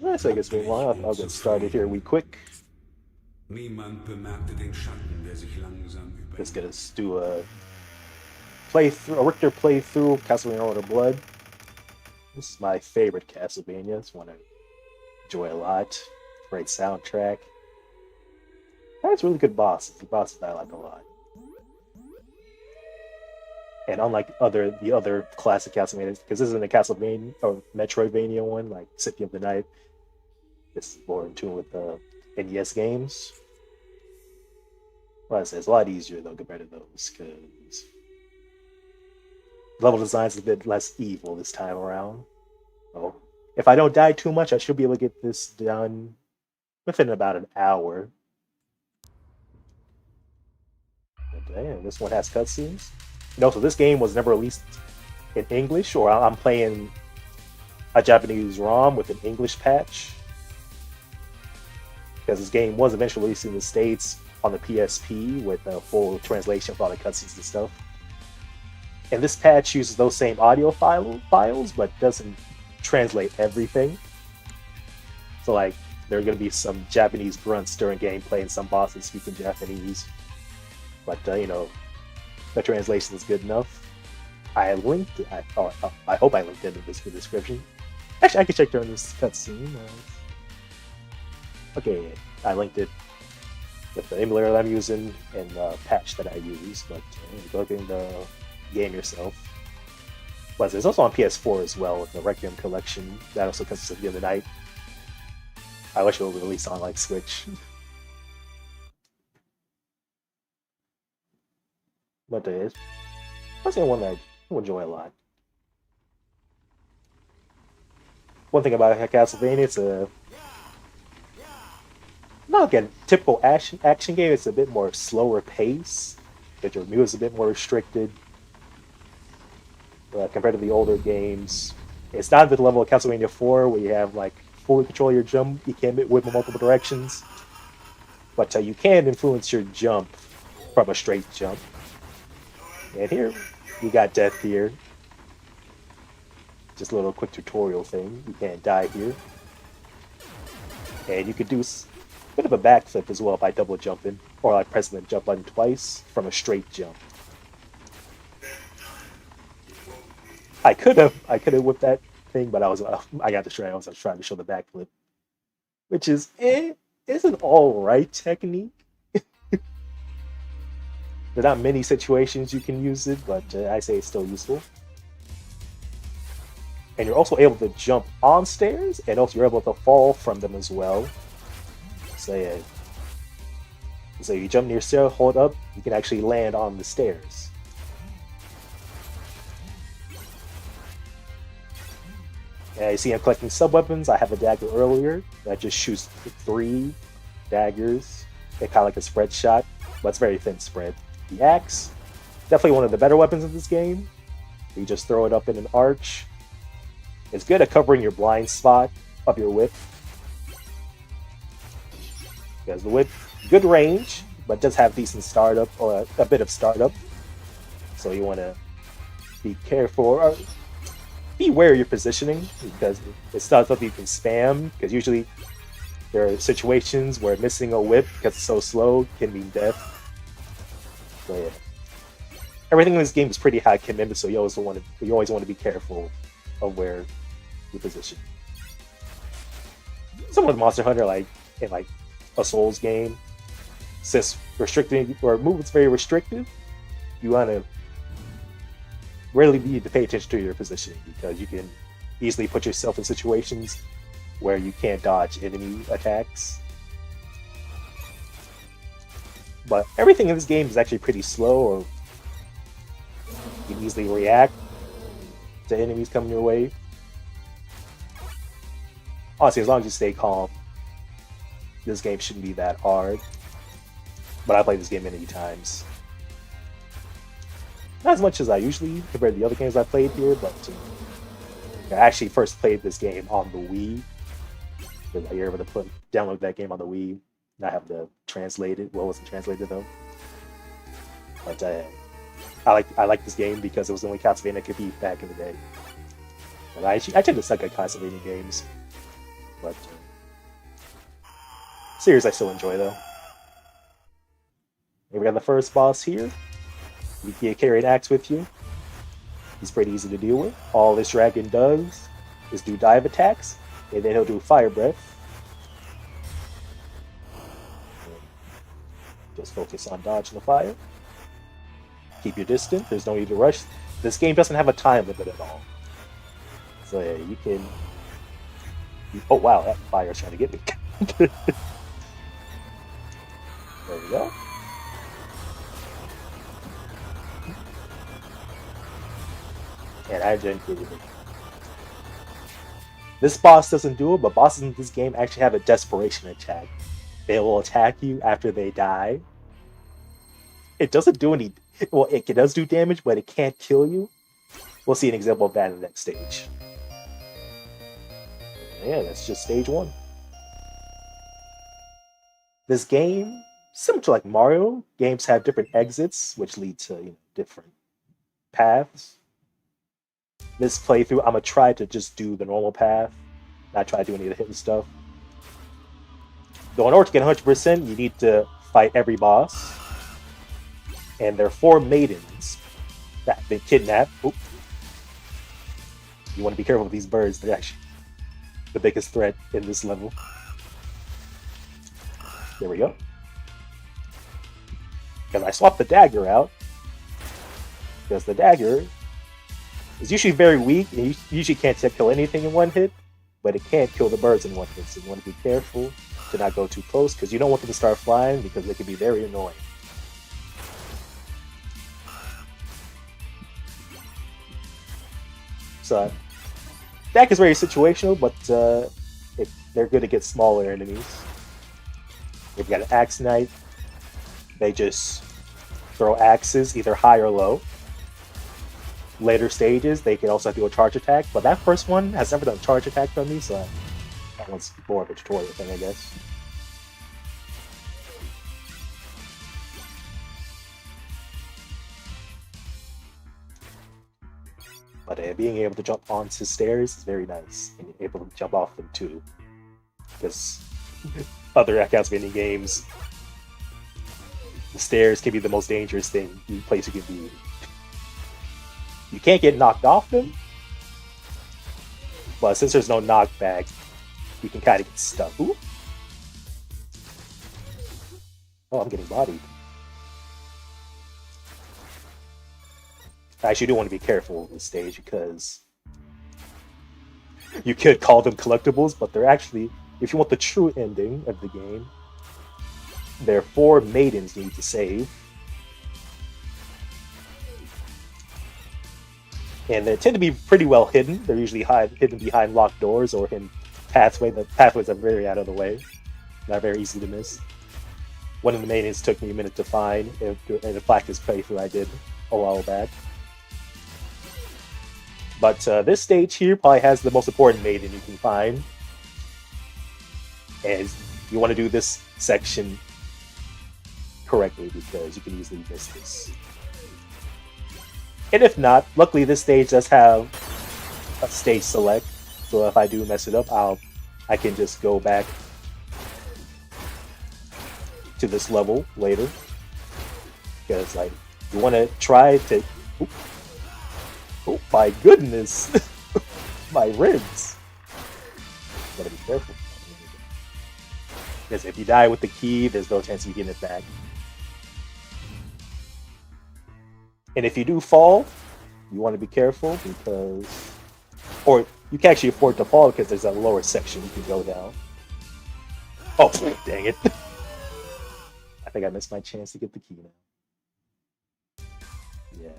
Let's I guess move on. I'll get started here real quick. Niemand bemerkte den Schatten, der sich langsam über Just ihn. gonna do a playthrough, a Richter playthrough of Castlevania Rondo of Blood. This is my favorite Castlevania. It's one I enjoy a lot. Great soundtrack. That's really good bosses. The bosses I like a lot. And unlike the other classic Castlevania, because this isn't a Castlevania or Metroidvania one like City of the Night, this is more in tune with the NES games. Well, I say it's a lot easier though compared to those because level design's a bit less evil this time around. Oh, if I don't die too much, I should be able to get this done within about an hour. But damn, this one has cutscenes. So this game was never released in English, or I'm playing a Japanese ROM with an English patch. Because this game was eventually released in the States on the PSP with a full translation of all the cutscenes and stuff. And this patch uses those same audio files, but doesn't translate everything. So, like, there are going to be some Japanese grunts during gameplay and some bosses speaking Japanese. But, the translation is good enough. I linked it. I hope I linked it in the description. Actually, I can check during this cutscene. Okay, I linked it with the emulator that I'm using and the patch that I use. But go in the game yourself. But it's also on PS4 as well with the Requiem collection. That also comes the other night. I wish it would release on like Switch. But it's personally one that I enjoy a lot. One thing about Castlevania, it's not like a typical action game. It's a bit more slower pace. But your move is a bit more restricted compared to the older games. It's not at the level of Castlevania 4 where you have like fully control your jump. You can't whip in multiple directions, but you can influence your jump from a straight jump. And here, you got death here. Just a little quick tutorial thing. You can't die here. And you could do a bit of a backflip as well by double jumping, or like pressing the jump button twice from a straight jump. I could have whipped that thing, but I got distracted. I was trying to show the backflip, which is an all right technique. There are not many situations you can use it, but I say it's still useful. And you're also able to jump on stairs, and also you're able to fall from them as well. So you jump near stair, hold up, you can actually land on the stairs. And you see I'm collecting sub-weapons. I have a dagger earlier that just shoots 3 daggers. It's kind of like a spread shot, but it's very thin spread. The axe, definitely one of the better weapons in this game. You just throw it up in an arch. It's good at covering your blind spot of your whip. Because the whip, good range, but does have decent startup, or a bit of startup. So you want to be careful, or be aware of your positioning, because it's not something you can spam, because usually there are situations where missing a whip, because it's so slow, can mean death. So yeah. Everything in this game is pretty high commitment, so you always want to be careful of where you position. Similar to Monster Hunter, like in like a Souls game, since restricting or movement's very restrictive, you want to really need to pay attention to your positioning, because you can easily put yourself in situations where you can't dodge enemy attacks. But everything in this game is actually pretty slow, or you can easily react to enemies coming your way. Honestly, as long as you stay calm, this game shouldn't be that hard. But I played this game many times. Not as much as I usually compared to the other games I played here, but I actually first played this game on the Wii. You're able to download that game on the Wii. Not have to translate it. Well, it wasn't translated though. But I like this game because it was the only Castlevania I could beat back in the day. And I tend to suck at Castlevania games. But series I still enjoy though. Here we got the first boss here. You can carry an axe with you. He's pretty easy to deal with. All this dragon does is do dive attacks, and then he'll do fire breath. Just focus on dodging the fire. Keep your distance. There's no need to rush. This game doesn't have a time limit at all. So yeah, you can... Oh wow, that fire's trying to get me. There we go. And I genuinely... This boss doesn't do it, but bosses in this game actually have a desperation attack. They will attack you after they die. It doesn't do any... Well, it does do damage, but it can't kill you. We'll see an example of that in the next stage. Yeah, that's just stage 1. This game, similar to like Mario, games have different exits, which lead to different paths. This playthrough, I'm going to try to just do the normal path, not try to do any of the hidden stuff. Though in order to get 100%, you need to fight every boss. And there are 4 maidens that have been kidnapped. Oop. You want to be careful with these birds. They're actually the biggest threat in this level. There we go. Because I swapped the dagger out. Because the dagger is usually very weak, and you usually can't kill anything in one hit, but it can't kill the birds in one hit, so you want to be careful to not go too close, because you don't want them to start flying, because they can be very annoying. So, that is very situational, but they're good against smaller enemies. If you got an axe knight, they just throw axes either high or low. Later stages, they can also do a charge attack, but that first one has never done a charge attack from me, so that one's more of a tutorial thing, I guess. But being able to jump onto stairs is very nice, and you're able to jump off them too. Because other Castlevania games, the stairs can be the most dangerous place you can be. You can't get knocked off them, but since there's no knockback, you can kind of get stuck. Ooh. Oh, I'm getting bodied. I actually do want to be careful with this stage because you could call them collectibles, but they're actually, if you want the true ending of the game, there are 4 maidens you need to save. And they tend to be pretty well hidden. They're usually hidden behind locked doors or in pathways. The pathways are very out of the way. Not very easy to miss. One of the maidens took me a minute to find in the practice playthrough I did a while back. But this stage here probably has the most important maiden you can find. And you want to do this section correctly because you can easily miss this. And if not, luckily this stage does have a stage select, so if I do mess it up, I can just go back to this level later. Because like you want to try to. Oh my goodness, my ribs! Gotta be careful. Because if you die with the key, there's no chance of you getting it back. And if you do fall, you want to be careful because... Or you can actually afford to fall because there's a lower section you can go down. Oh, dang it. I think I missed my chance to get the key now. Yeah.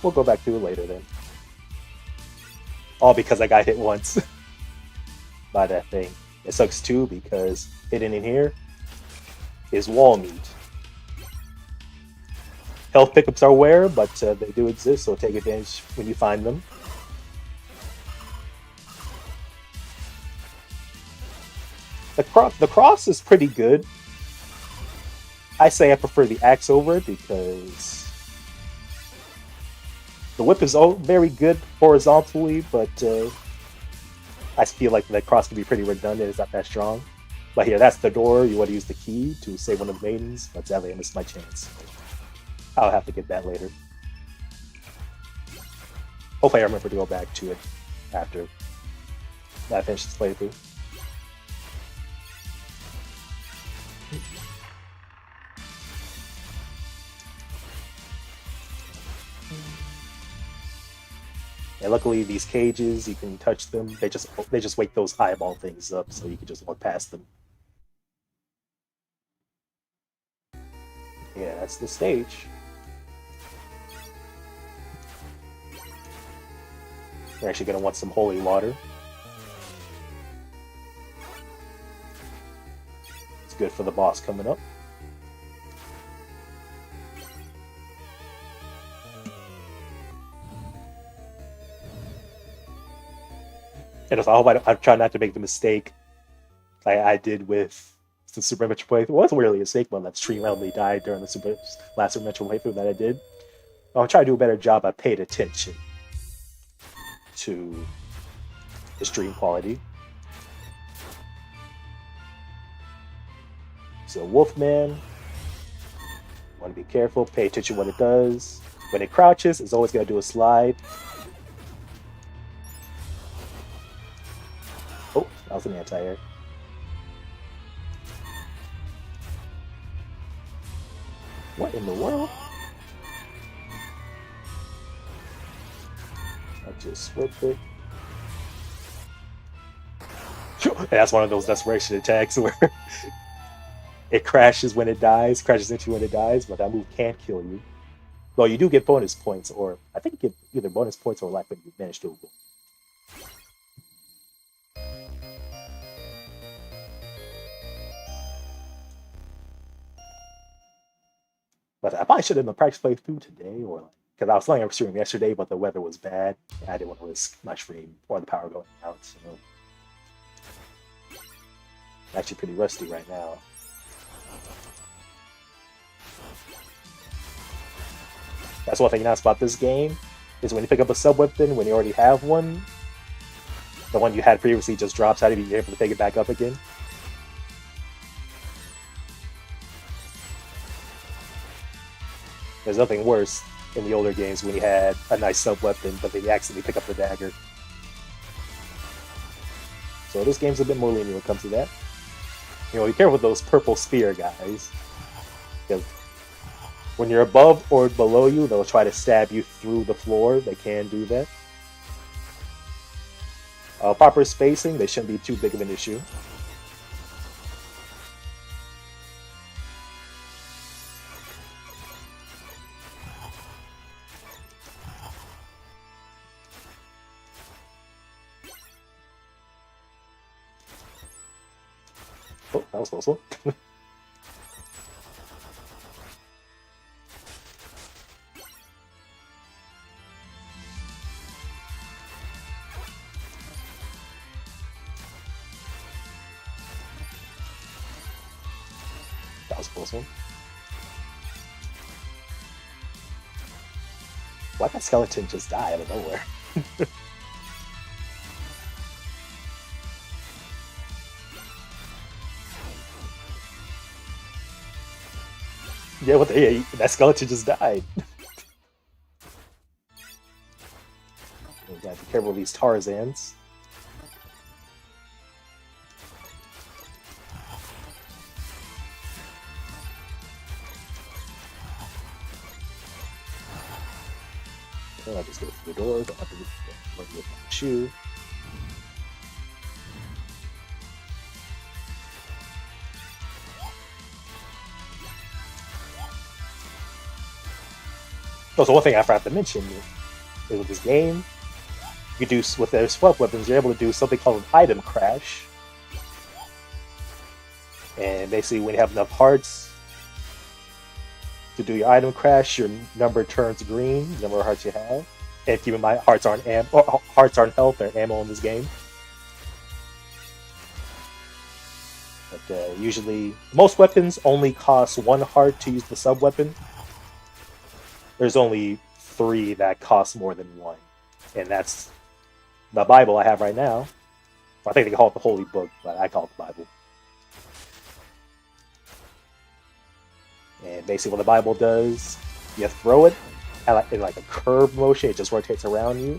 We'll go back to it later then. All because I got hit once by that thing. It sucks too because hidden in here is wall meat. Health pickups are rare, but they do exist, so take advantage when you find them. The cross is pretty good. I say I prefer the axe over it because The whip is all very good horizontally, but I feel like the cross can be pretty redundant. It's not that strong. But here, that's the door. You want to use the key to save one of the maidens, but sadly I missed my chance. I'll have to get that later. Hopefully I remember to go back to it after I finish this playthrough. And luckily, these cages, you can touch them. They just wake those eyeball things up, so you can just walk past them. Yeah, that's the stage. You're actually gonna want some holy water. It's good for the boss coming up. And I hope I try not to make the mistake I did with the Super Metro playthrough. It wasn't really a mistake, but that stream randomly died during the last Super Metro playthrough that I did. I'll try to do a better job. I paid attention to the stream quality. So Wolfman, want to be careful, pay attention to what it does. When it crouches, it's always going to do a slide. Oh, that was an anti-air. What in the world? I just whipped it. And that's one of those desperation attacks where it crashes when it dies, crashes into you when it dies, but that move can't kill you. Well, you do get bonus points, or I think you get either bonus points or life when you manage to avoid. But I probably should have done a practice playthrough today, or because I was playing a stream yesterday, but the weather was bad, and I didn't want to risk my stream or the power going out. So I'm actually pretty rusty right now. That's one thing nice about this game is when you pick up a sub weapon, when you already have one, the one you had previously just drops out of you. You're able to pick it back up again. There's nothing worse in the older games when you had a nice sub-weapon, but then you accidentally pick up the dagger. So this game's a bit more lenient when it comes to that. You know, be careful with those purple spear guys. Because when you're above or below you, they'll try to stab you through the floor. They can do that. Proper spacing, they shouldn't be too big of an issue. Oh, that was close one. That was a close one. Why'd that skeleton just die out of nowhere? Yeah, what the, yeah, that skeleton just died. You gotta be careful with these Tarzans. I just go through the door, don't have to look with my shoe. Oh, so one thing I forgot to mention is with this game, you do with their swap weapons, you're able to do something called an item crash. And basically, when you have enough hearts to do your item crash, your number turns green, the number of hearts you have. And keep in mind, hearts aren't health, they're ammo in this game. But usually, most weapons only cost 1 heart to use the sub weapon. There's only 3 that cost more than 1. And that's the Bible I have right now. I think they call it the Holy Book, but I call it the Bible. And basically what the Bible does, you throw it in like a curved motion, it just rotates around you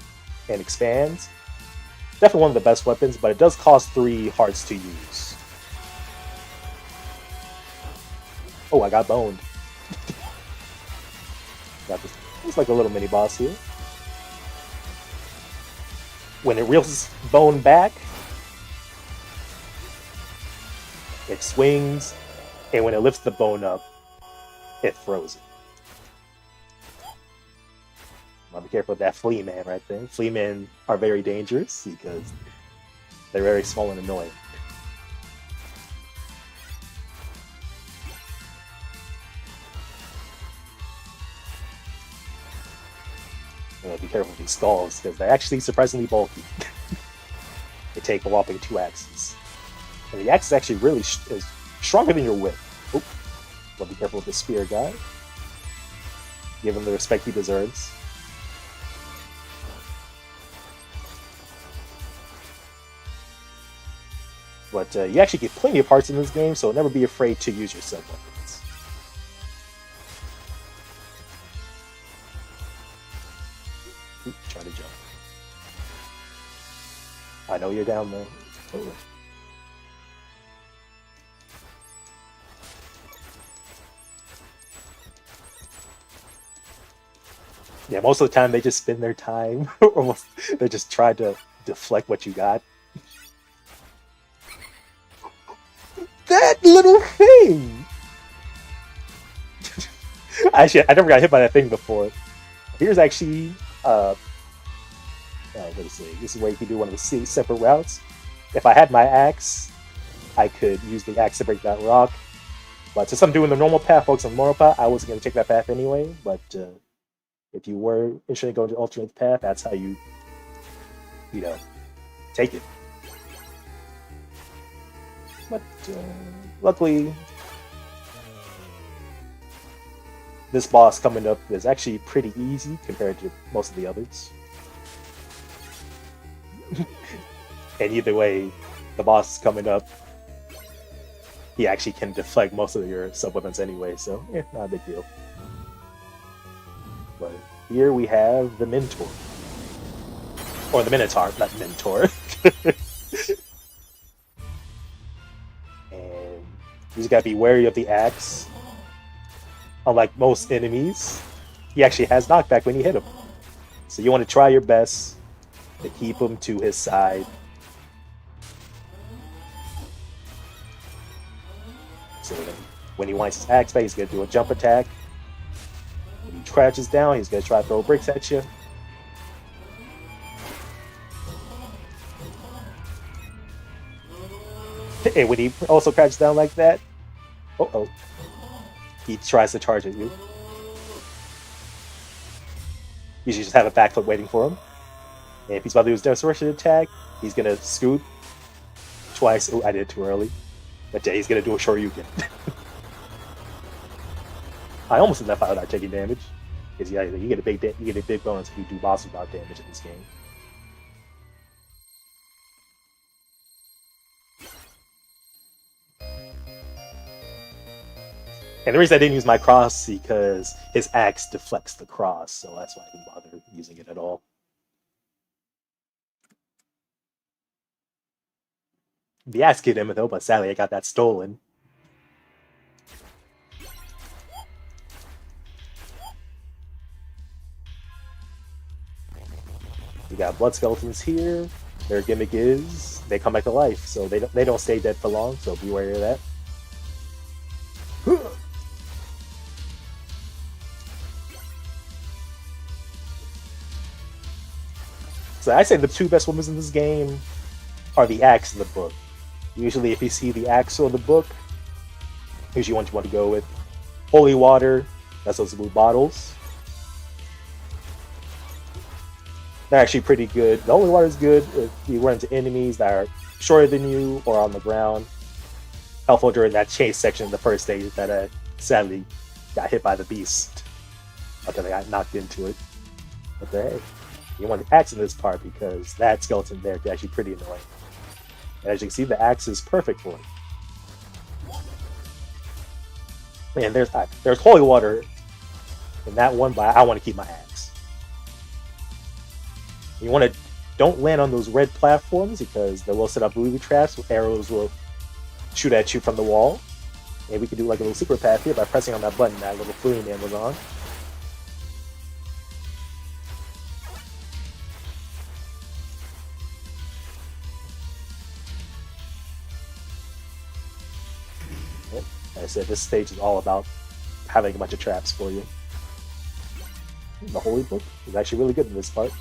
and expands. Definitely one of the best weapons, but it does cost 3 hearts to use. Oh, I got boned. Got this. It's like a little mini boss here. When it reels bone back, it swings, and when it lifts the bone up, it throws it. I'll be careful with that flea man right there. Flea men are very dangerous because they're very small and annoying. Be careful with these skulls because they're actually surprisingly bulky. They take a whopping 2 axes. And the axe is actually really is stronger than your whip. Oh, well, be careful with the spear guy. Give him the respect he deserves. But you actually get plenty of hearts in this game, so never be afraid to use your sub-weapons. Try to jump. I know you're down there. Totally. Yeah, most of the time they just spend their time, almost they just try to deflect what you got. That little thing! Actually, I never got hit by that thing before. Here's actually, what is it? This is where you can do one of the separate routes. If I had my axe, I could use the axe to break that rock. But since I'm doing the normal path, focus on the normal path, I wasn't going to take that path anyway. But if you were interested in going to the alternate path, that's how you take it. But luckily, this boss coming up is actually pretty easy compared to most of the others. And either way, the boss is coming up, he actually can deflect most of your sub-weapons anyway, so yeah, not a big deal. But here we have the Mentor. Or the Minotaur, not Mentor. And you just gotta be wary of the axe. Unlike most enemies, he actually has knockback when you hit him. So you want to try your best to keep him to his side. So when he winds his axe back, he's going to do a jump attack. When he crouches down, he's going to try to throw bricks at you. And when he also crouches down like that, he tries to charge at you. You should just have a backflip waiting for him. And if he's about to do his Destruction attack, he's going to scoot twice. Oh, I did it too early. But yeah, he's going to do a Shoryuken. I almost did that fight without taking damage. Because you get a big bonus if you do boss without damage in this game. And the reason I didn't use my cross is because his axe deflects the cross, so that's why I didn't bother using it at all. The axe killed him though, but sadly I got that stolen. We got blood skeletons here. Their gimmick is they come back to life, so they don't stay dead for long. So be wary of that. So I say the 2 best weapons in this game are the axe and the book. Usually, if you see the axe or the book, usually what you want to go with. Holy water, that's those blue bottles. They're actually pretty good. The holy water is good if you run into enemies that are shorter than you or on the ground. Helpful during that chase section in the first stage that I sadly got hit by the beast until I got knocked into it. But hey, you want the axe in this part because that skeleton there is actually pretty annoying. And as you can see, the axe is perfect for it. Man, there's holy water in that one, but I want to keep my axe. You want to don't land on those red platforms because they will set up booby traps. Arrows will shoot at you from the wall. And we can do like a little secret path here by pressing on that button that little fluting man was on. Yep. Like I said, this stage is all about having a bunch of traps for you. The Holy Book is actually really good in this part.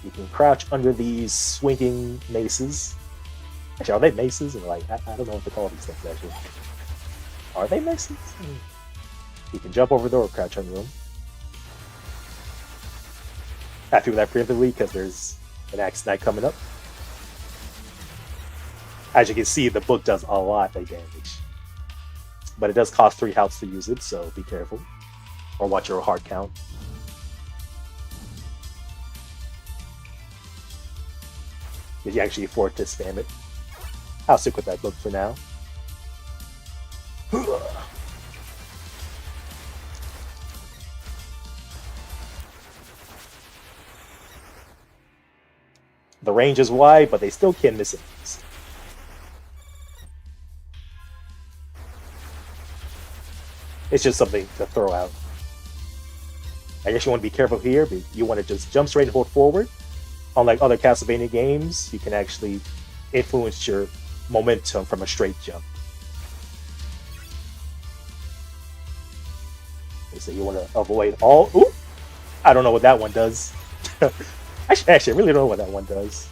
You can crouch under these swinging maces. Actually, are they maces? Or like, I don't know what to call these things, actually. Are they maces? You can jump over them or crouch under them. I have to do that preemptively because there's an axe knight coming up. As you can see, the book does a lot of damage. But it does cost 3 health to use it, so be careful. Or watch your heart count. If you actually afford to spam it. I'll stick with that book for now. The range is wide, but they still can miss it. It's just something to throw out. I guess you want to be careful here, but you want to just jump straight and hold forward. Unlike other Castlevania games, you can actually influence your momentum from a straight jump. So you want to avoid all... Ooh! I don't know what that one does. Actually, I really don't know what that one does.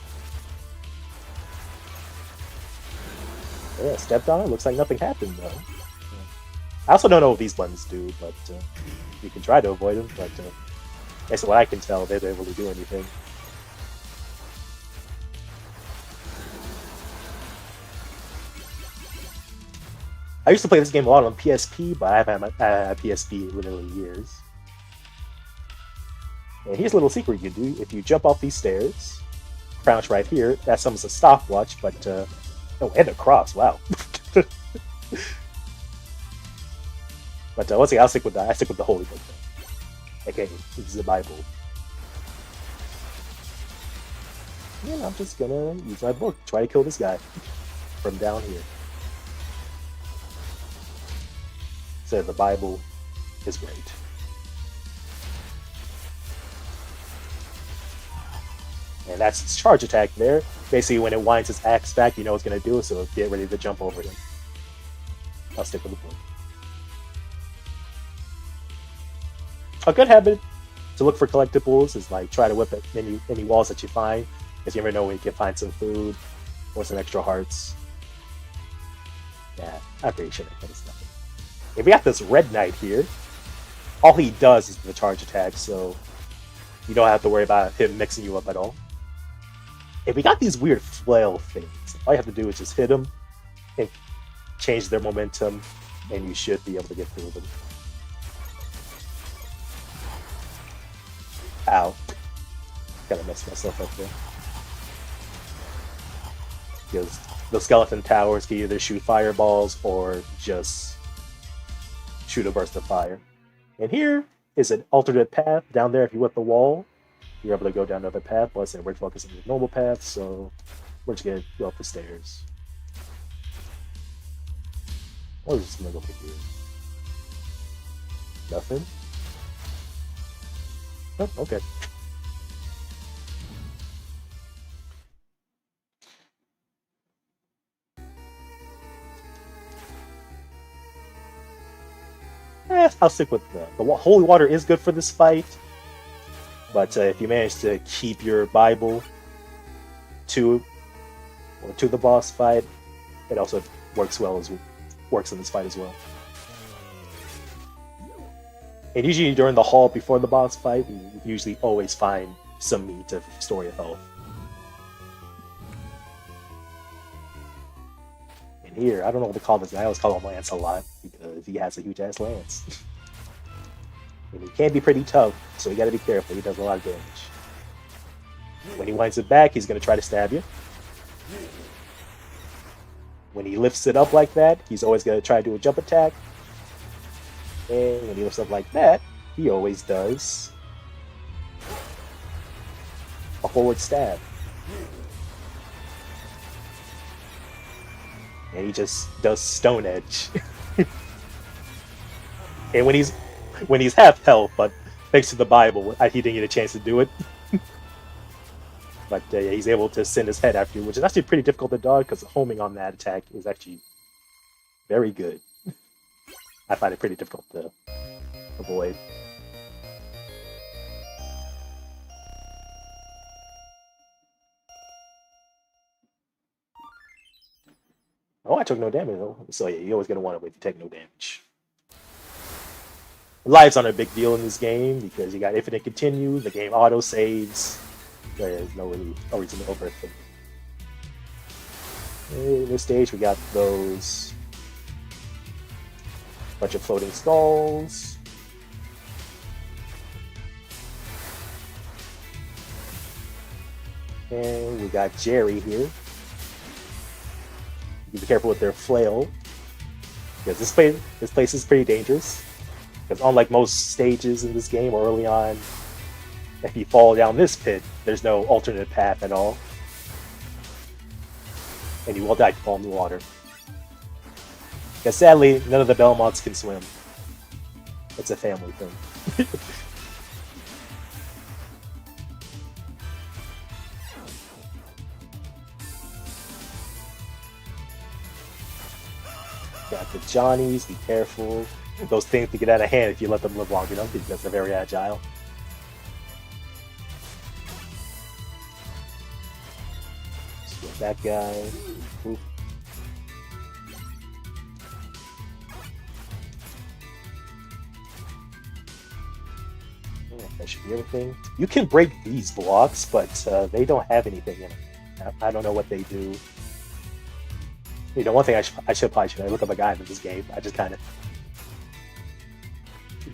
Yeah, stepped on it. Looks like nothing happened, though. I also don't know what these buttons do, but you can try to avoid them, but that's what I can tell. They don't really do anything. I used to play this game a lot on PSP, but I haven't had a PSP in literally years. And here's a little secret you can do. If you jump off these stairs, crouch right here, that summons a stopwatch, but... oh, and a cross, wow. But once again, I stick with the Holy Book, though. Okay, this is the Bible. And I'm just gonna use my book, try to kill this guy from down here. So the Bible is great. And that's its charge attack there. Basically, when it winds its axe back, you know it's gonna do it, so get ready to jump over him. I'll stick with the book. A good habit to look for collectibles is like try to whip at any walls that you find, because you never know when you can find some food or some extra hearts. Yeah, I'm pretty sure that does nothing. If we got this Red Knight here, all he does is the charge attack, so you don't have to worry about him mixing you up at all. If we got these weird flail things, all you have to do is just hit them and change their momentum, and you should be able to get through them. Ow. Kinda messed myself up there. Because the skeleton towers can either shoot fireballs or just shoot a burst of fire. And here is an alternate path down there. If you whip the wall, you're able to go down another path. But we're focusing on the normal path, so we're just gonna go up the stairs. Or we're just gonna go over here. Nothing? Oh, okay. I'll stick with the holy water is good for this fight, but if you manage to keep your Bible to the boss fight, it also works in this fight as well. And usually during the hall before the boss fight, you usually always find some meat of Story of Health. And here, I don't know what to call this guy. I always call him Lance a lot because he has a huge ass lance. And he can be pretty tough, so you gotta be careful. He does a lot of damage. When he winds it back, he's gonna try to stab you. When he lifts it up like that, he's always gonna try to do a jump attack. And when he lifts up like that, he always does a forward stab. And he just does Stone Edge. And when he's half health, but thanks to the Bible, he didn't get a chance to do it. But yeah, he's able to send his head after you, which is actually pretty difficult to dodge because homing on that attack is actually very good. I find it pretty difficult to avoid. Oh, I took no damage though. So yeah, you're always gonna want to wait to take no damage. Lives aren't a big deal in this game because you got infinite continue, the game auto saves. There's no reason to overthink. In this stage, we got those bunch of floating skulls. And we got Jerry here. You be careful with their flail, because this place is pretty dangerous. Because unlike most stages in this game or early on, if you fall down this pit, there's no alternate path at all. And you will die if you fall in the water. Because sadly, none of the Belmonts can swim. It's a family thing. Got the Johnnies, be careful. Those things can get out of hand if you let them live long enough because they're very agile. That guy. Oop. Yeah, that should be everything. You can break these blocks, but they don't have anything in it. I don't know what they do. You know, one thing I should look up a guide in this game. I just kind of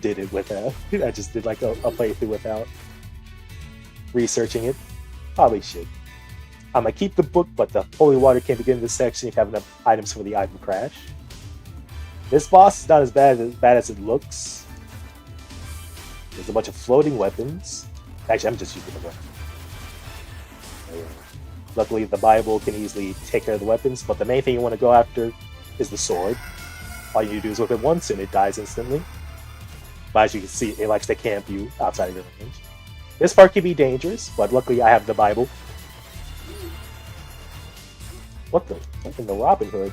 did it with I just did like a playthrough without researching it. Probably should. I'm gonna keep the book, but the holy water can't begin in this section if you have enough items for the item crash. This boss is not as bad as it looks. There's a bunch of floating weapons. Actually, I'm just using the weapon. Luckily, the Bible can easily take care of the weapons, but the main thing you want to go after is the sword. All you do is whip it once and it dies instantly. But as you can see, it likes to camp you outside of your range. This part can be dangerous, but luckily I have the Bible. What in the Robin Hood?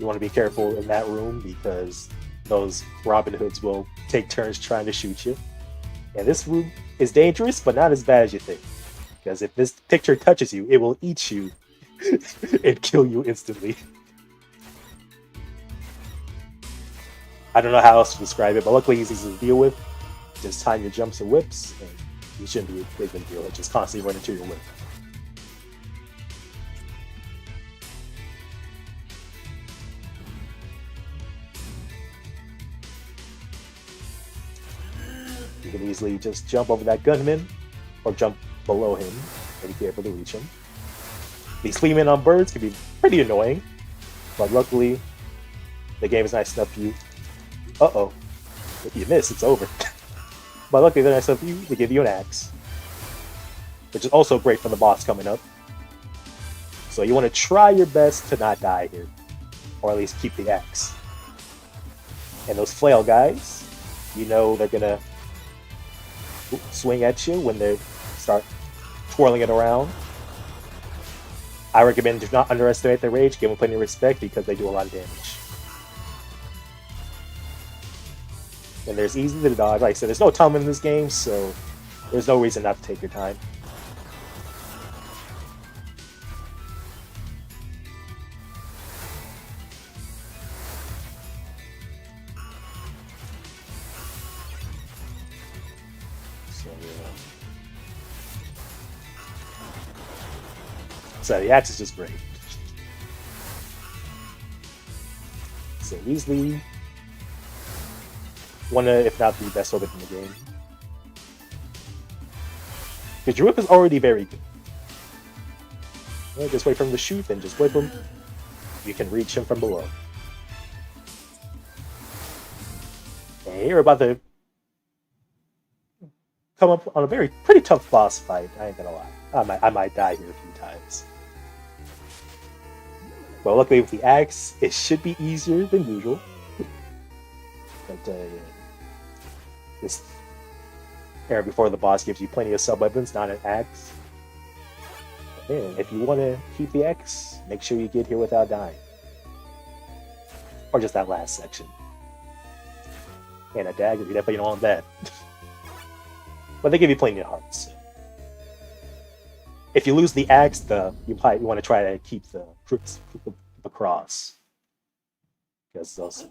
You want to be careful in that room because those Robin Hoods will take turns trying to shoot you. And this room is dangerous, but not as bad as you think. Because if this picture touches you, it will eat you and kill you instantly. I don't know how else to describe it, but luckily it's easy to deal with. Just time your jumps and whips, and you shouldn't be a big deal. It just constantly run into your whip. You can easily just jump over that gunman, or jump below him, and be able to reach him. These fleamen on birds can be pretty annoying, but luckily, the game is nice enough for you. Uh-oh. If you miss, it's over. But luckily, they're nice enough for you to give you an axe, which is also great for the boss coming up. So you want to try your best to not die here, or at least keep the axe. And those flail guys, you know they're gonna swing at you when they start twirling it around. I recommend do not underestimate their rage, give them plenty of respect because they do a lot of damage. And there's easy to dodge. Like I said, there's no time in this game, so there's no reason not to take your time. So the axe is just great. So easily one of, if not the best weapon in the game. Because your whip is already very good. Yeah, just wait for him to shoot, then just whip him. You can reach him from below. And you're about to come up on a pretty tough boss fight. I ain't gonna lie. I might die here a few times. Well, luckily with the axe, it should be easier than usual. But this area before the boss gives you plenty of sub weapons, not an axe. And if you want to keep the axe, make sure you get here without dying. Or just that last section. And a dagger, you definitely don't want that. But they give you plenty of hearts. If you lose the axe, you want to try to keep the cross. Because those.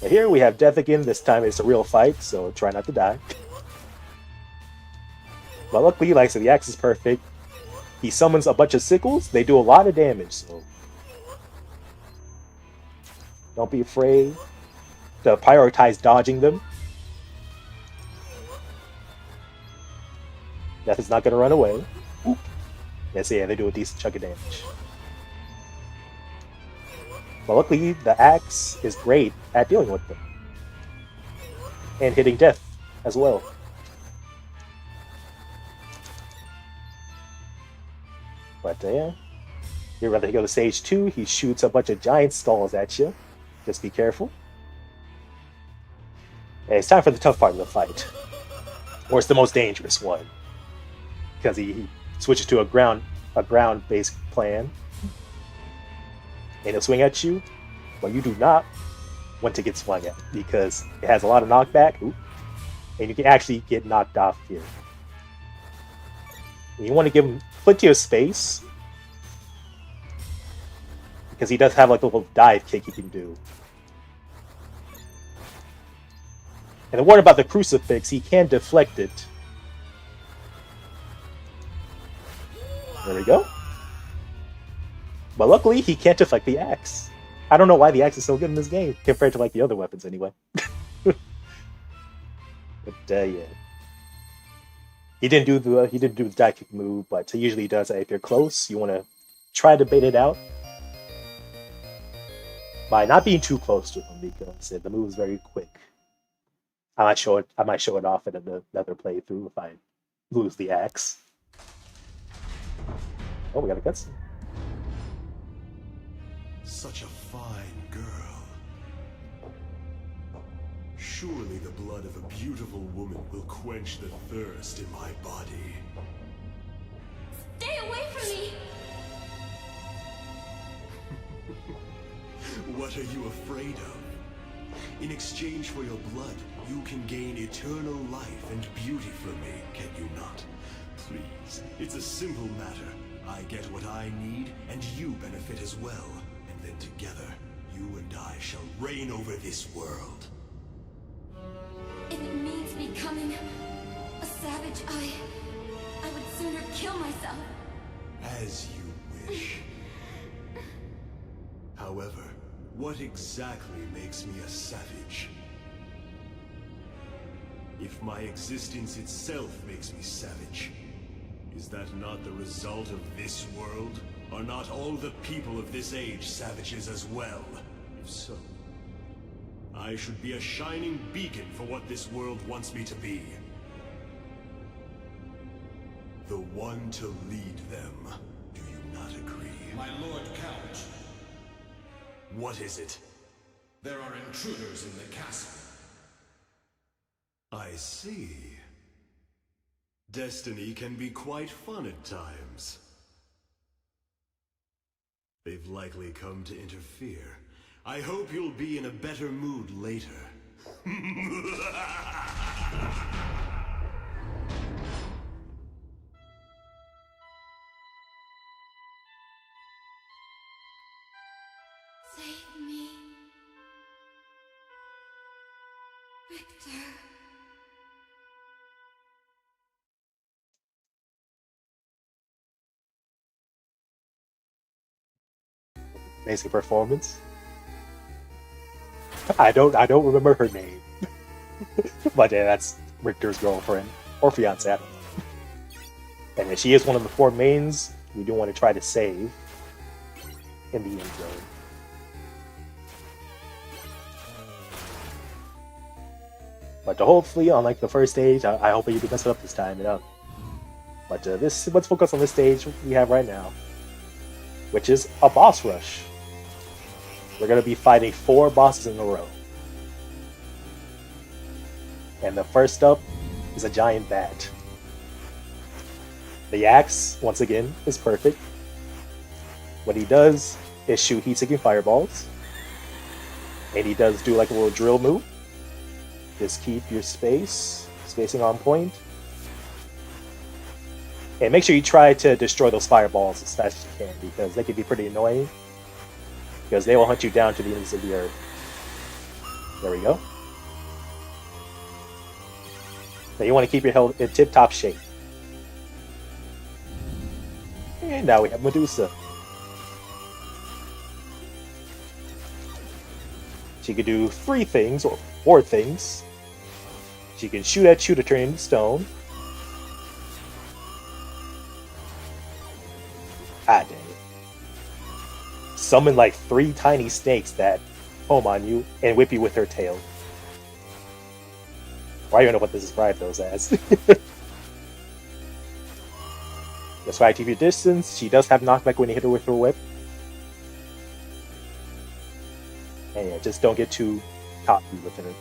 But here we have death again. This time it's a real fight, so try not to die. But luckily, like I said, the axe is perfect. He summons a bunch of sickles. They do a lot of damage, so don't be afraid to prioritize dodging them. Death is not going to run away. Yes, yeah, they do a decent chunk of damage. But luckily, the axe is great at dealing with them. And hitting death as well. But yeah, you're ready to go to stage 2. He shoots a bunch of giant skulls at you. Just be careful. And it's time for the tough part of the fight. Or it's the most dangerous one. Because he switches to a ground-based plan. And he'll swing at you. But you do not want to get swung at. Because it has a lot of knockback. Ooh, and you can actually get knocked off here. And you want to give him plenty of space. Because he does have like a little dive kick he can do. And the word about the crucifix, he can deflect it. There we go. But luckily, he can't deflect the axe. I don't know why the axe is so good in this game, compared to like the other weapons anyway. But yeah. He didn't do the dive kick move, but he usually does that. If you're close, you want to try to bait it out by not being too close to him, because the move is very quick. I might show it off in another playthrough if I lose the axe. Oh, we got a cutscene. Such a fine girl. Surely the blood of a beautiful woman will quench the thirst in my body. Stay away from me! What are you afraid of? In exchange for your blood, you can gain eternal life and beauty from me, can you not? Please, it's a simple matter. I get what I need, and you benefit as well. And then together, you and I shall reign over this world. If it means becoming a savage, I would sooner kill myself. As you wish. However, what exactly makes me a savage? If my existence itself makes me savage, is that not the result of this world? Are not all the people of this age savages as well? If so, I should be a shining beacon for what this world wants me to be. The one to lead them. Do you not agree? My Lord Count, What is it? there are intruders in the castle. I see. Destiny can be quite fun at times. They've likely come to interfere. I hope you'll be in a better mood later. Save me. Victor. Amazing performance. I don't remember her name. But yeah, that's Richter's girlfriend. Or fiance, I don't know. And if she is one of the 4 mains, we do want to try to save in the end zone. But hopefully, unlike the first stage, I hope you do mess it up this time. You know. But let's focus on this stage we have right now, which is a boss rush. We're gonna be fighting 4 bosses in a row, and the first up is a giant bat. The axe, once again, is perfect. What he does is shoot heat-seeking fireballs, and he does do like a little drill move. Just keep your spacing on point. And make sure you try to destroy those fireballs as fast as you can, because they can be pretty annoying. Because they will hunt you down to the ends of the earth. There we go. Now you want to keep your health in tip-top shape. And now we have Medusa. She can do 3 things, or 4 things. She can shoot at you to turn into stone. Ah, dang it. Summon like 3 tiny snakes that foam on you and whip you with her tail. Well, I don't know what to describe those as. That's why I keep your distance. She does have knockback when you hit her with her whip. And yeah, just don't get too cocky with her.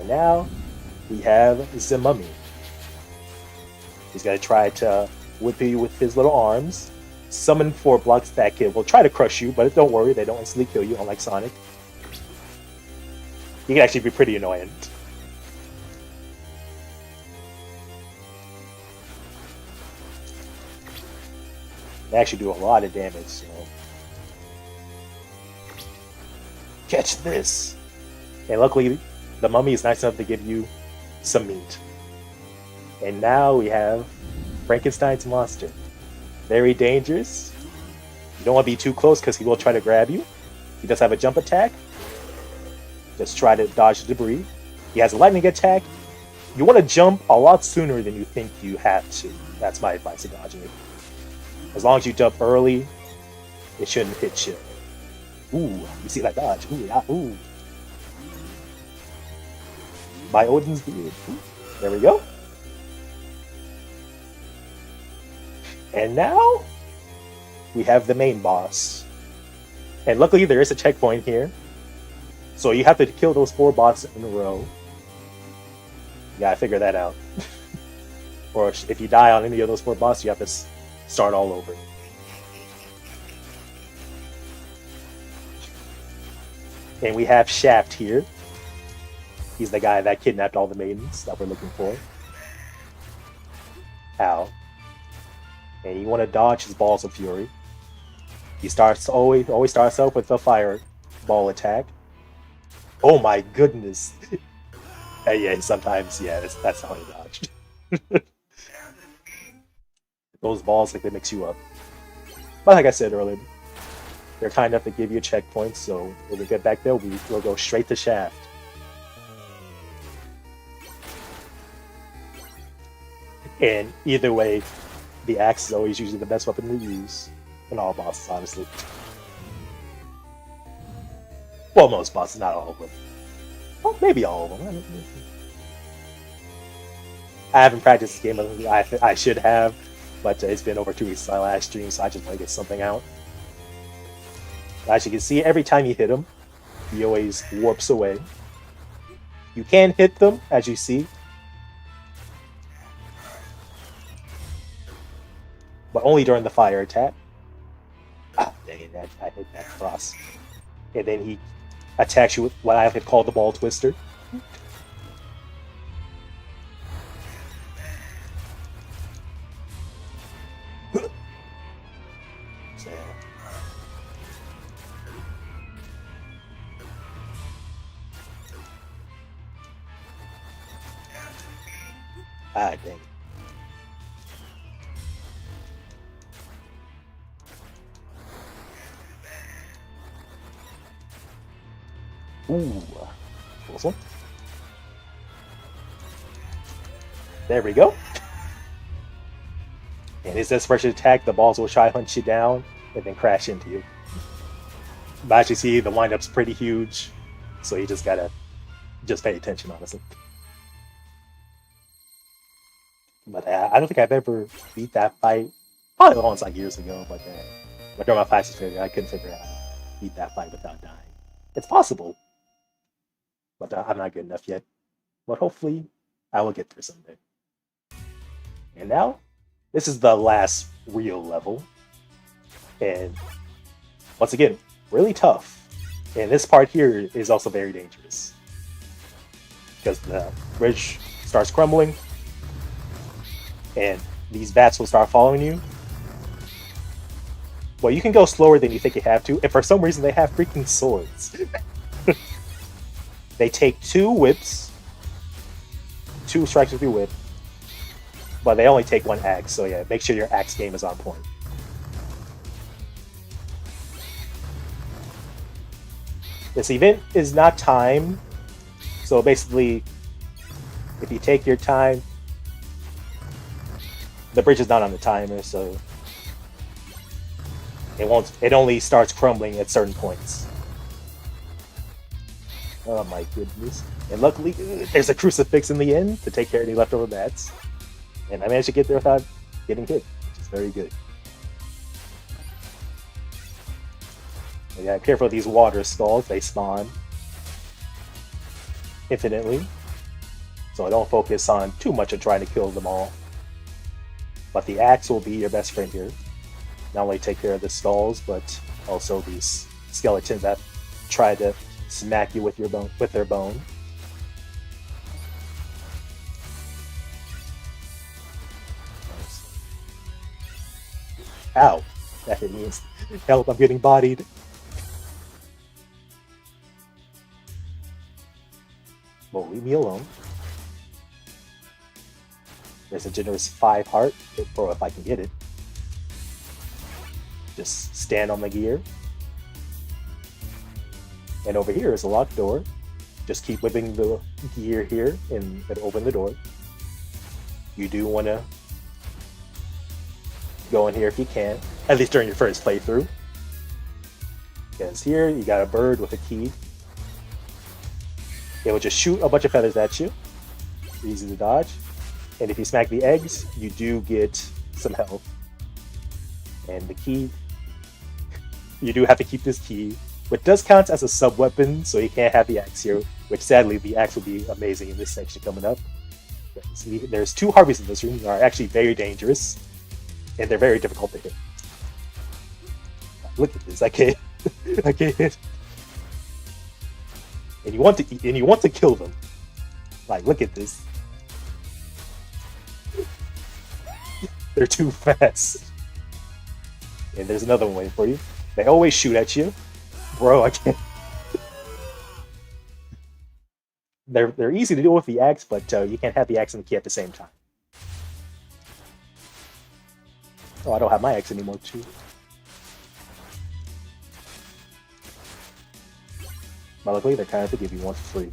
And now we have the mummy. He's gonna try to whip you with his little arms. Summon 4 blocks that will try to crush you, but don't worry, they don't instantly kill you, unlike Sonic. He can actually be pretty annoying. They actually do a lot of damage, so. Catch this! And luckily, the mummy is nice enough to give you some meat. And now we have Frankenstein's monster. Very dangerous. You don't want to be too close because he will try to grab you. He does have a jump attack. Just try to dodge debris. He has a lightning attack. You want to jump a lot sooner than you think you have to. That's my advice to dodging it. As long as you jump early, it shouldn't hit you. Ooh, you see that dodge? Ooh, yeah, ooh. By Odin's beard. Ooh, there we go. And now we have the main boss. And luckily there is a checkpoint here. So you have to kill those 4 bosses in a row. You gotta figure that out. Or if you die on any of those 4 bosses, you have to start all over. And we have Shaft here. He's the guy that kidnapped all the maidens that we're looking for. Ow. And you want to dodge his balls of fury. He always starts out with a fireball attack. Oh my goodness! Yeah, sometimes that's how he dodged. Those balls they mix you up. But like I said earlier, they're kind enough to give you a checkpoint. So when we get back there, we'll go straight to Shaft. And either way, the axe is always usually the best weapon to use in all bosses, honestly. Well, most bosses, not all of them. Well, maybe all of them. I haven't practiced this game. I should have, but it's been over 2 weeks since my last stream, so I just want to get something out. As you can see, every time you hit him, he always warps away. You can hit them, as you see, but only during the fire attack. Ah, dang it, I hit that cross. And then he attacks you with what I could call the ball twister. So. Ah, dang it. Ooh, close one. There we go. And his desperation attack, the balls will try to hunt you down and then crash into you. But as you see, the windup's pretty huge, so you just gotta pay attention, honestly. But I don't think I've ever beat that fight. Probably once, like years ago, but during my fastest failure, I couldn't figure out how to beat that fight without dying. It's possible, but I'm not good enough yet. But hopefully, I will get there someday. And now, this is the last real level. And once again, really tough. And this part here is also very dangerous. Because the bridge starts crumbling. And these bats will start following you. Well, you can go slower than you think you have to. And for some reason, they have freaking swords. They take 2 whips. 2 strikes with your whip. But they only take 1 axe, so yeah, make sure your axe game is on point. This event is not timed, so basically, if you take your time, the bridge is not on the timer, so it only starts crumbling at certain points. Oh my goodness. And luckily, there's a crucifix in the end to take care of any leftover bats. And I managed to get there without getting hit, which is very good. But yeah, careful with these water skulls, they spawn infinitely. So don't focus on too much of trying to kill them all. But the axe will be your best friend here. Not only take care of the skulls, but also these skeletons that try to smack you with their bone. Ow! That hit me. Help, I'm getting bodied. Well, leave me alone. There's a generous 5 heart, or if I can get it. Just stand on the gear. And over here is a locked door. Just keep whipping the gear here and open the door. You do want to go in here if you can, at least during your first playthrough. Because here you got a bird with a key. It will just shoot a bunch of feathers at you. Easy to dodge. And if you smack the eggs, you do get some health. And the key, you do have to keep this key, which does count as a sub-weapon, so you can't have the axe here, which sadly the axe will be amazing in this section coming up. There's 2 Harveys in this room that are actually very dangerous, and they're very difficult to hit. Look at this, I can't hit. And you want to kill them. Like, look at this. They're too fast. And there's another one waiting for you. They always shoot at you. Bro, I can't. They're easy to deal with the axe, but you can't have the axe and the key at the same time. Oh, I don't have my axe anymore, too. But luckily, they're kind of to give you one for free.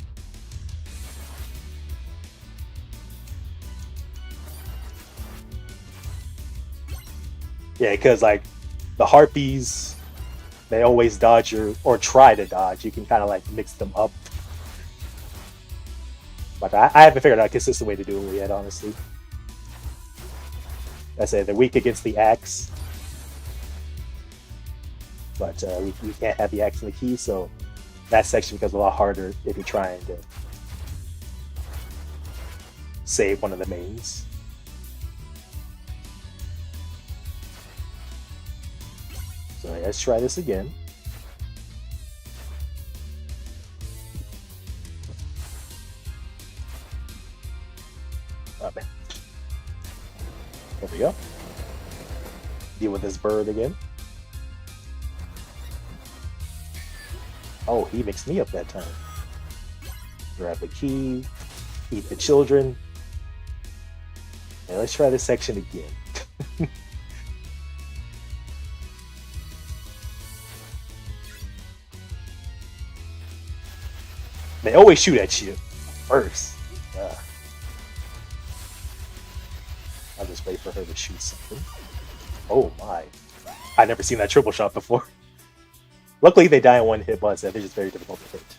Yeah, because, like, the harpies, they always dodge or try to dodge. You can kind of, like, mix them up. But I haven't figured out a consistent way to do it yet, honestly. I say they're weak against the axe. But we can't have the axe and the key, so that section becomes a lot harder if you're trying to save one of the mains. So let's try this again. Oh, man. There we go. Deal with this bird again. Oh, he mixed me up that time. Grab the key, eat the children. And let's try this section again. They always shoot at you first. I'll just wait for her to shoot something. Oh my. I've never seen that triple shot before. Luckily they die in one hit, but they're just very difficult to hit.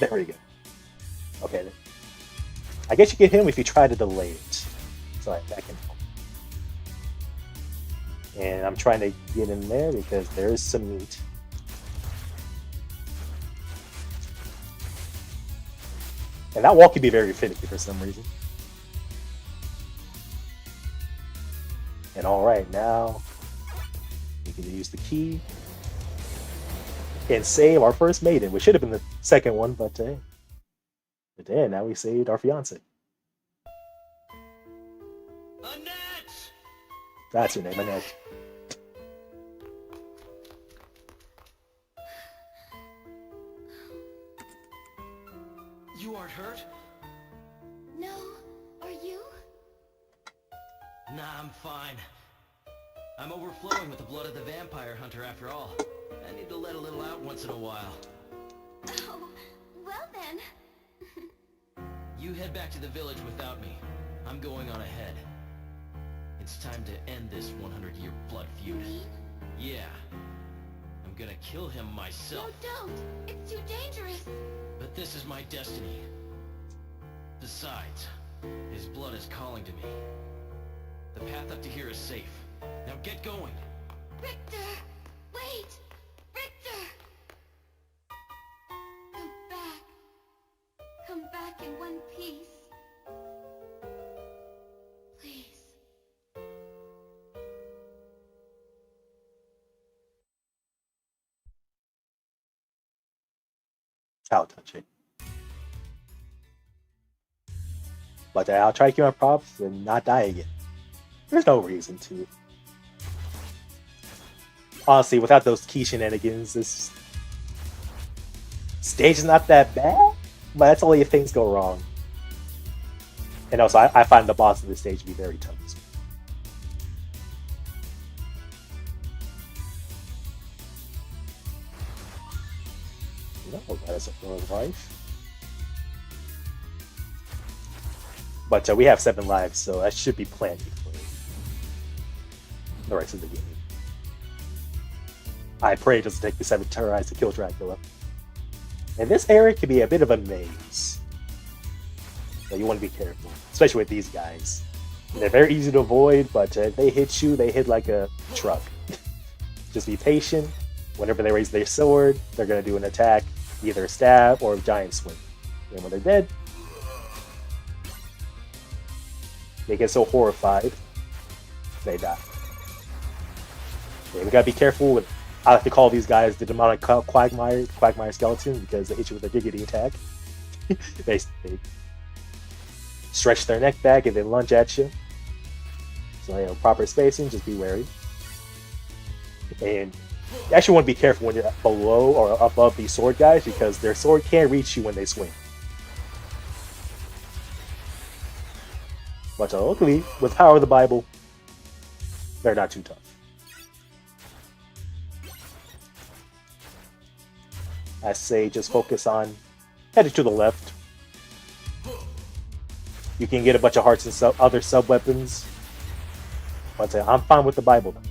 There we go. Okay. I guess you can hit him if you try to delay it. So that can help. And I'm trying to get in there because there is some meat. And that wall can be very finicky for some reason. And alright, now we can use the key and save our first maiden, which should have been the second one, but then now we saved our fiance. Annette! That's her name, Annette. You aren't hurt? No, are you? Nah, I'm fine. I'm overflowing with the blood of the vampire hunter after all. I need to let a little out once in a while. Oh, well then. You head back to the village without me. I'm going on ahead. It's time to end this 100-year blood feud. Me? Yeah. I'm gonna kill him No, myself. don't. It's too dangerous. But this is my destiny. Besides, his blood is calling to me. The path up to here is safe. Now get going! Richter! Wait! Richter! Come back. Come back in one piece. Please. How touching. But I'll try to keep my props and not die again. There's no reason to. Honestly, without those key shenanigans, this stage is not that bad, but that's only if things go wrong. And also, I find the boss of this stage to be very tough. No, that is a full life. But we have 7 lives, so that should be plenty for the rest of the game. I pray it doesn't take me 7 tries to kill Dracula. And this area can be a bit of a maze. So you want to be careful, especially with these guys. They're very easy to avoid, but if they hit you, they hit like a truck. Just be patient. Whenever they raise their sword, they're going to do an attack, either a stab or a giant swing. And when they're dead, they get so horrified, they die. Yeah, we gotta be careful with, I like to call these guys the demonic quagmire skeleton because they hit you with a diggity attack. they stretch their neck back and then lunge at you. So, proper spacing, just be wary. And you actually want to be careful when you're below or above these sword guys because their sword can't reach you when they swing. But luckily, with Power of the Bible, they're not too tough. I say just focus on heading to the left. You can get a bunch of hearts and other sub-weapons. But I'm fine with the Bible though.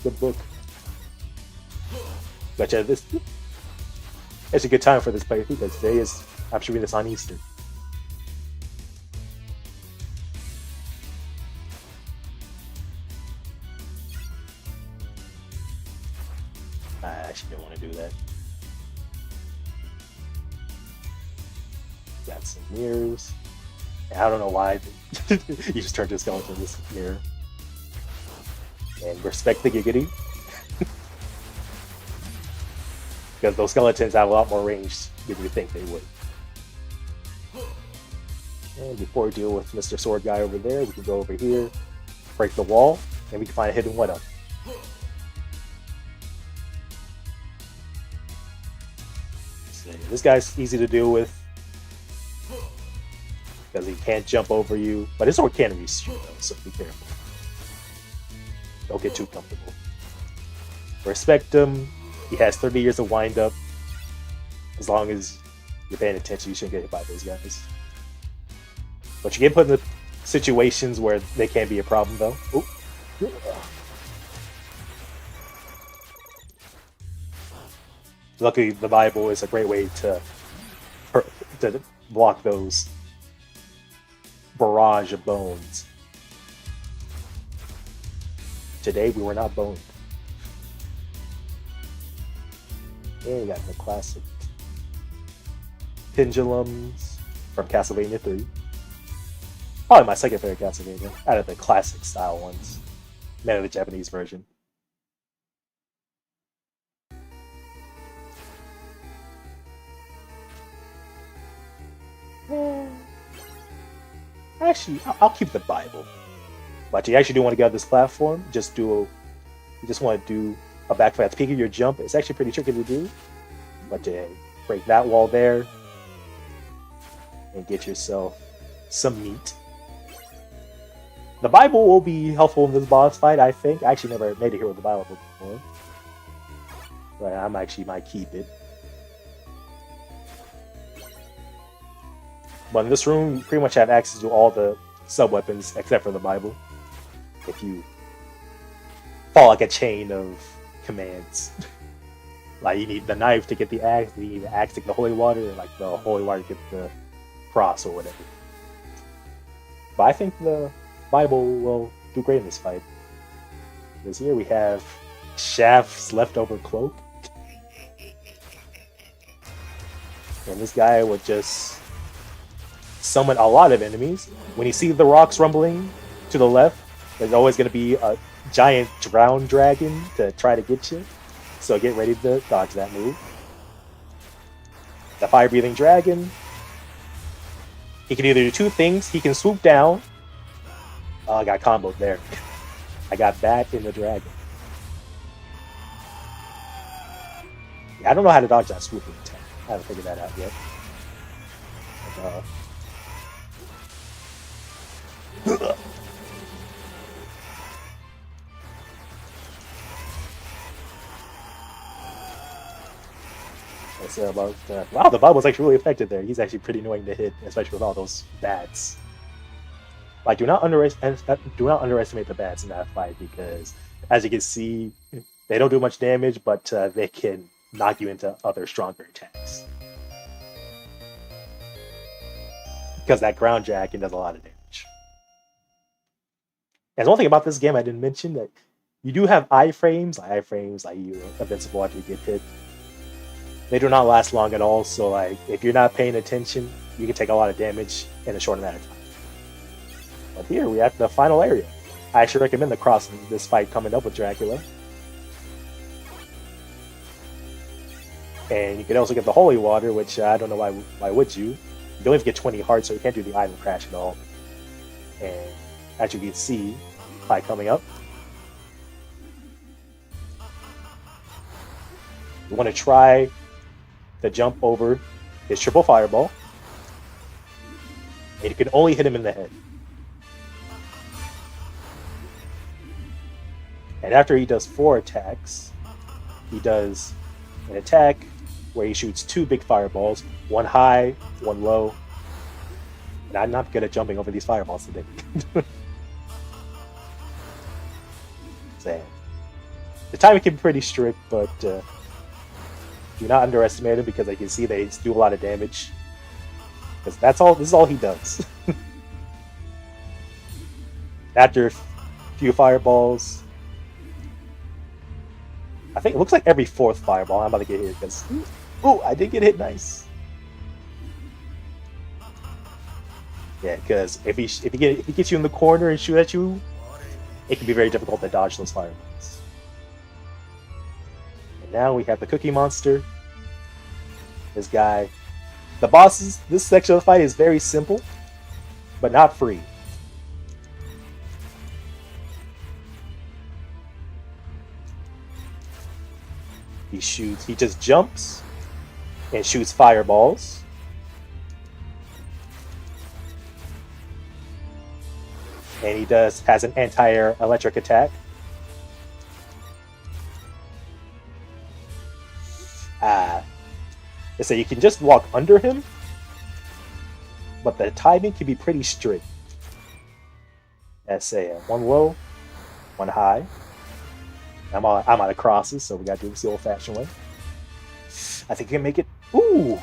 Good book. But it's a good time for this playthrough because today is, I'm shooting this on Easter. I actually don't want to do that. Got some mirrors. I don't know why you just turned to a skeleton in this mirror. And respect the giggity. Because those skeletons have a lot more range than you think they would. And before we deal with Mr. Sword Guy over there, we can go over here, break the wall, and we can find a hidden one up. So this guy's easy to deal with because he can't jump over you, but his sword can reach you though, so be careful. don't get too comfortable. Respect him. He has 30 years of wind up. As long as you're paying attention, you shouldn't get hit by those guys. But you get put in the situations where they can be a problem, though. Ooh. Luckily, the Bible is a great way to block those barrage of bones. Today, we were not boned. And we got the classic pendulums from Castlevania 3. Probably my second favorite Castlevania, out of the classic style ones. Man, the Japanese version. Actually, I'll keep the Bible. But you actually do want to get on this platform, you just want to do a backflip at the peak of your jump. It's actually pretty tricky to do. But to break that wall there and get yourself some meat. The Bible will be helpful in this boss fight, I think. I actually never made it here with the Bible before. But I might keep it. But in this room, you pretty much have access to all the sub-weapons except for the Bible. If you follow like a chain of commands. Like you need the knife to get the axe, you need the axe to get the holy water, and like the holy water to get the cross or whatever. But I think the Bible will do great in this fight. Because here we have Shaft's leftover cloak. And this guy would just summon a lot of enemies. When you see the rocks rumbling to the left, there's always going to be a giant drowned dragon to try to get you. So get ready to dodge that move. The fire-breathing dragon. He can either do two things. He can swoop down. Oh, I got comboed there. I got that in the dragon. Yeah, I don't know how to dodge that swooping attack. I haven't figured that out yet. But, wow, the Bible's actually really effective there. He's actually pretty annoying to hit, especially with all those bats. Like, do not underestimate the bats in that fight because, as you can see, they don't do much damage, but they can knock you into other stronger attacks. Because that ground dragon does a lot of damage. And one thing about this game I didn't mention that you do have iframes, like you're invincible after you get hit. They do not last long at all, so like if you're not paying attention, you can take a lot of damage in a short amount of time. But here we have the final area. I actually recommend the cross in this fight coming up with Dracula. And you can also get the holy water, which I don't know why would you. You don't even get 20 hearts, so you can't do the item crash at all. And as you can see, fight coming up. You want to try to jump over his triple fireball. And you can only hit him in the head. And after he does 4 attacks, he does an attack where he shoots 2 big fireballs, one high, one low. And I'm not good at jumping over these fireballs today. So, the timing can be pretty strict, but do not underestimate him because I can see they do a lot of damage. Because this is all he does. After a few fireballs, I think it looks like every 4th fireball I'm about to get hit because ooh, I did get hit nice. Yeah, because if he gets you in the corner and shoot at you, it can be very difficult to dodge those fireballs. And now we have the Cookie Monster. This guy. The bosses, this section of the fight is very simple, but not free. He just jumps and shoots fireballs. And he has an anti-air electric attack. They say you can just walk under him, but the timing can be pretty strict. Let's say one low, one high. I'm out of crosses, so we gotta do this the old-fashioned way. I think you can make it. Ooh,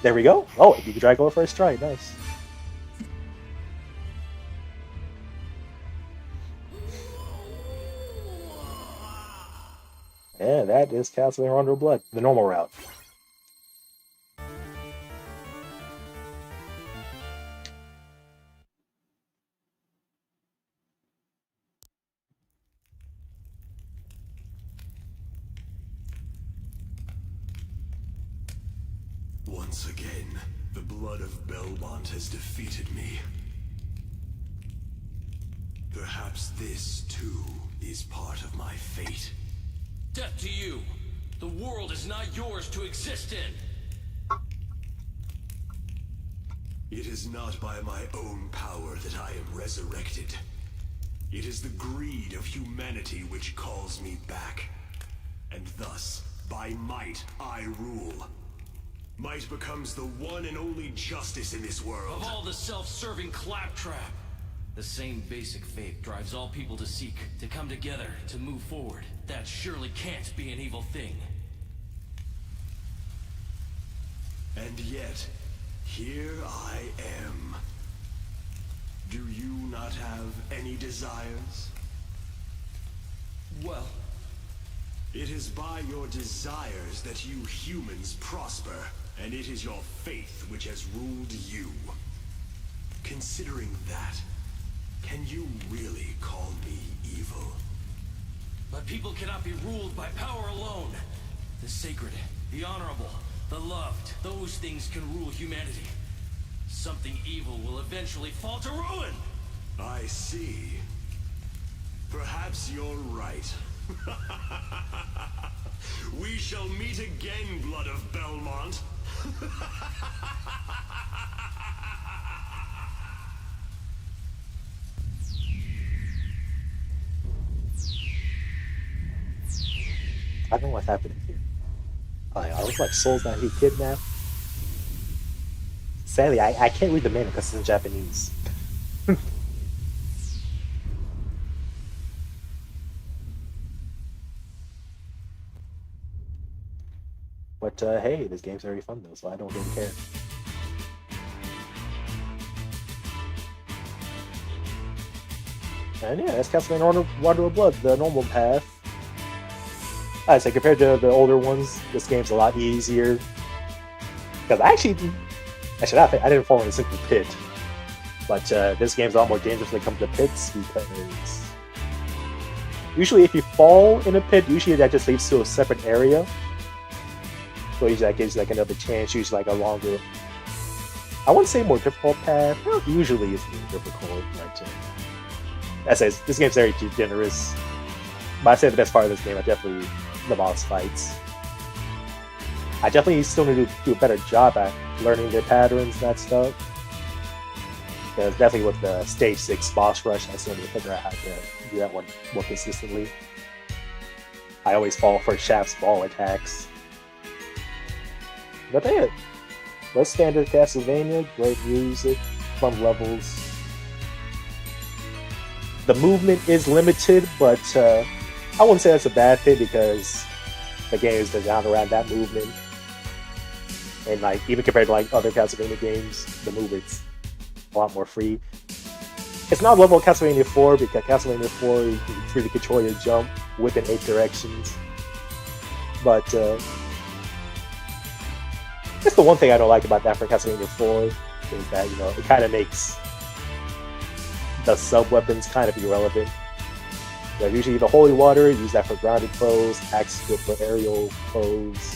there we go. Oh, you can drag over first try. Nice. Yeah, that is Castlevania Rondo of Blood, the normal route. Once again, the blood of Belmont has defeated me. Perhaps this, too, is part of my fate. Death to you! The world is not yours to exist in! It is not by my own power that I am resurrected. It is the greed of humanity which calls me back. And thus, by might, I rule. Might becomes the one and only justice in this world. Of all the self-serving claptrap! The same basic fate drives all people to seek, to come together, to move forward. That surely can't be an evil thing. And yet, here I am. Do you not have any desires? Well, it is by your desires that you humans prosper, and it is your faith which has ruled you. Considering that, can you really call me evil? but people cannot be ruled by power alone. The sacred, the honorable, the loved, those things can rule humanity. Something evil will eventually fall to ruin! I see. Perhaps you're right. We shall meet again, Blood of Belmont. I don't know what's happening here. I look like souls that he kidnapped. Sadly, I can't read the menu because it's in Japanese. But hey, this game's very fun though, so I don't really care. And yeah, that's Castlevania Rondo of Blood, the normal path. I say compared to the older ones, this game's a lot easier. Because I didn't fall in a single pit. But this game's a lot more dangerous when it comes to pits because usually if you fall in a pit, usually that just leads to a separate area. So usually that gives you like another chance, usually like a longer, I wouldn't say more difficult path. Well, usually it's more difficult, but I say this game's very generous. But I say the best part of this game are definitely the boss fights. I definitely still need to do a better job at learning their patterns and that stuff. Because definitely with the stage 6 boss rush, I still need to figure out how to do that one more consistently. I always fall for Shaft's ball attacks. But yeah, that's standard Castlevania, great music, fun levels. The movement is limited, but I wouldn't say that's a bad thing because the game is designed around that movement. And like even compared to like other Castlevania games, the movement's a lot more free. It's not level of Castlevania 4 because Castlevania 4 you can freely control your jump within 8 directions. But that's the one thing I don't like about that for Castlevania 4 is that, you know, it kind of makes the sub-weapons kind of irrelevant. Usually the Holy Water, use that for grounded foes, Axe good for aerial foes.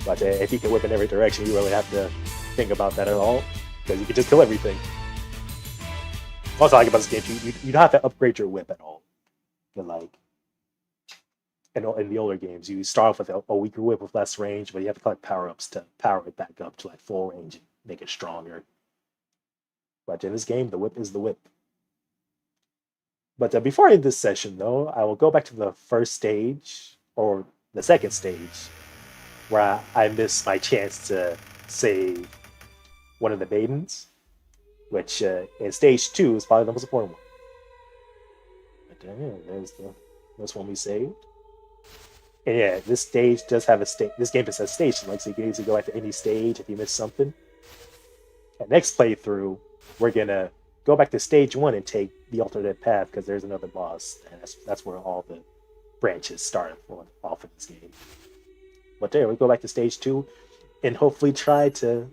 But if you can whip in every direction, you really have to think about that at all, because you can just kill everything. Also, I like about this game, you don't have to upgrade your whip at all. But like, in the older games, you start off with a weaker whip with less range, but you have to collect power-ups to power it back up to like full range and make it stronger. But in this game, the whip is the whip. But before I end this session, though, I will go back to the first stage, or the second stage, where I missed my chance to save one of the maidens, which in stage 2 is probably the most important one. But there's this one we saved. And yeah, this stage does have a stage. This game just has stage, like so you can easily go back to any stage if you miss something. And next playthrough, we're gonna go back to stage 1 and take the alternate path because there's another boss, and that's where all the branches start off of this game. But there, we go back to stage 2 and hopefully try to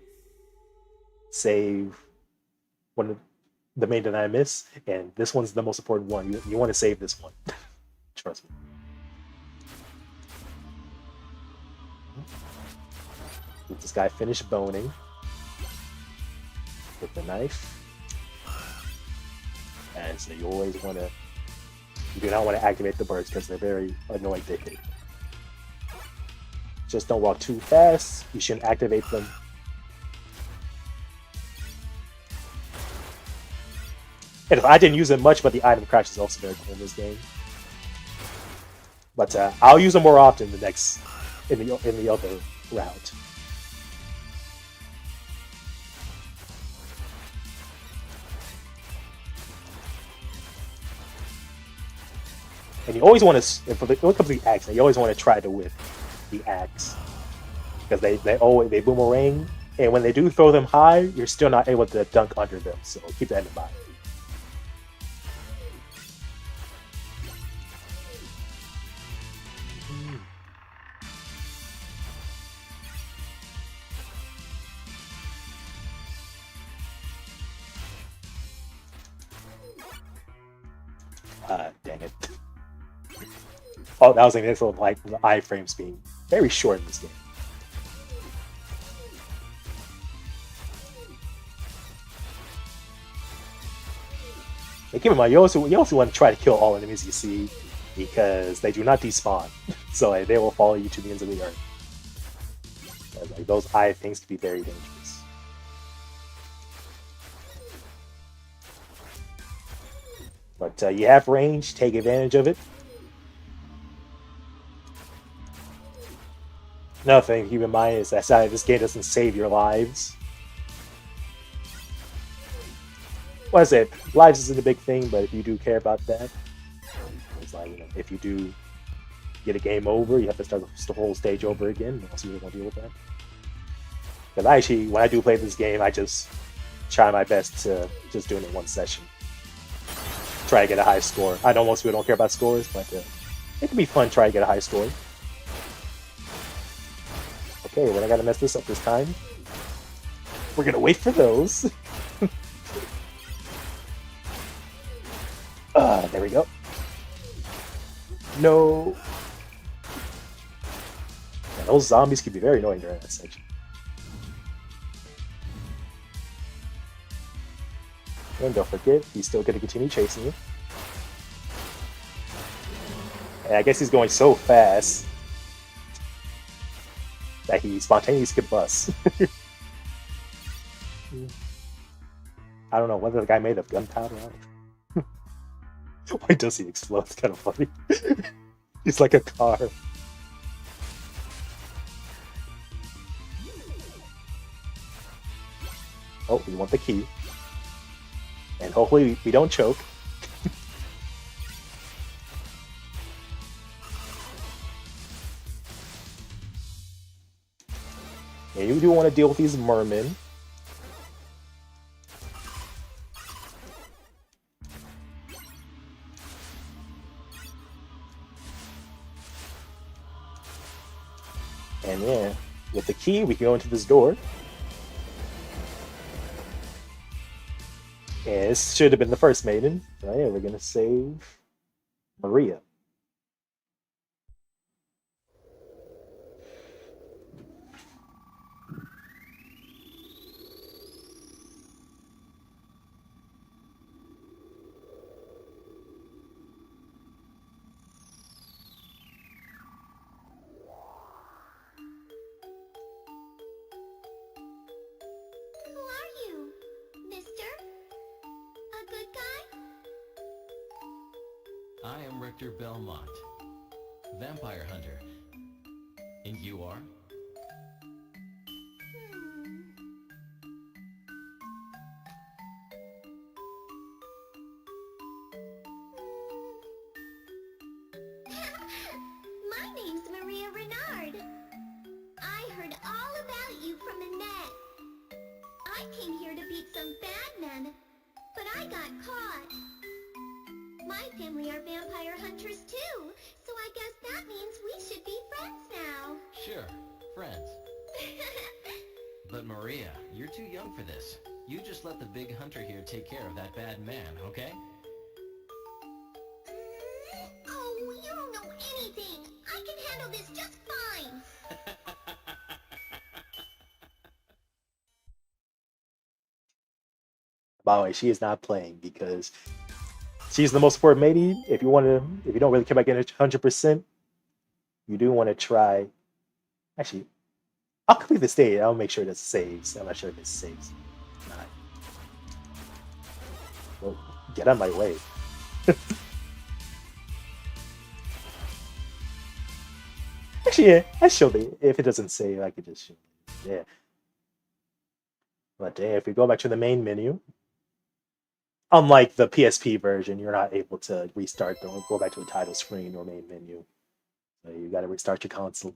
save one of the main that I miss. And this one's the most important one. You want to save this one. Trust me. Let this guy finish boning with the knife. And so you always want to, you do not want to activate the birds because they're very annoying to hit. Just don't walk too fast. You shouldn't activate them. And I didn't use it much, but the item crash is also very cool in this game. But I'll use them more often in the other route. And you always want to, when it comes to the axe, you always want to try to whip the axe because they boomerang, and when they do throw them high, you're still not able to dunk under them. So keep that in mind. Dang it. Oh, that was an excellent, like, the iframes being very short in this game. And keep in mind, you also want to try to kill all enemies you see because they do not despawn. So like, they will follow you to the ends of the earth. Like, those eye things can be very dangerous. But you have range, take advantage of it. Another thing to keep in mind is that this game doesn't save your lives. Well, I said, lives isn't a big thing, but if you do care about that, it's like, if you do get a game over, you have to start the whole stage over again. So you're going to deal with that. Because actually, when I do play this game, I just try my best to just do it in one session. Try to get a high score. I know most people don't care about scores, but it can be fun to try to get a high score. Okay, we're not gonna mess this up this time. We're gonna wait for those. There we go. No. Man, those zombies can be very annoying during that section. And don't forget, he's still gonna continue chasing you. And I guess he's going so fast that he spontaneously combusts. I don't know whether the guy made of gunpowder out of. Why does he explode? It's kind of funny. He's like a car. Oh, we want the key. And hopefully we don't choke. And you do want to deal with these mermen. And yeah, with the key, we can go into this door. And this should have been the first maiden. So yeah, we're gonna save Maria. Who are you, mister? A good guy? I am Richter Belmont, vampire hunter. And you are? got caught. My family are vampire hunters too, so I guess that means we should be friends now. Sure, friends. But Maria, you're too young for this. You just let the big hunter here take care of that bad man, okay? Oh, you don't know anything. I can handle this just fine. By the way, she is not playing because she's the most important maiden. If you don't really care about getting 100%, you do want to try. Actually, I'll complete the stage. I'll make sure this saves. I'm not sure if it saves. Not. Well, get out of my way. Actually, yeah, I showed it. If it doesn't save, I could just show it. Yeah. But if we go back to the main menu, unlike the PSP version, you're not able to restart or go back to a title screen or main menu. So you got to restart your console.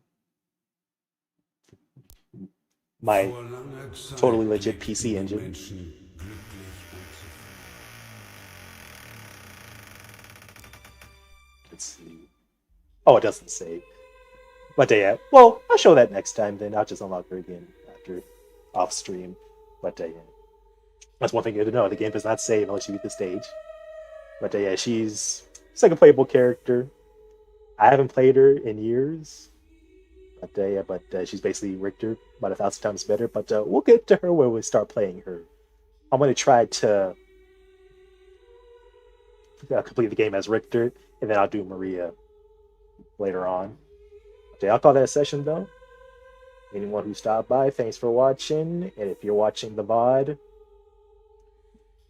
My Vor langer Zeit totally legit lebten PC die engine. Menschen glücklich und zufrieden. Let's see. Oh, it doesn't save. But yeah, well, I'll show that next time. Then I'll just unlock her again after off stream. But yeah, that's one thing you have to know. The game does not save unless you beat the stage. But yeah, she's a playable character. I haven't played her in years. But she's basically Richter about 1,000 times better. But we'll get to her when we start playing her. I'm going to try to complete the game as Richter, and then I'll do Maria later on. Okay, I'll call that a session, though. Anyone who stopped by, thanks for watching. And if you're watching the VOD,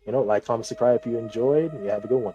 like, comment, subscribe if you enjoyed, and you have a good one.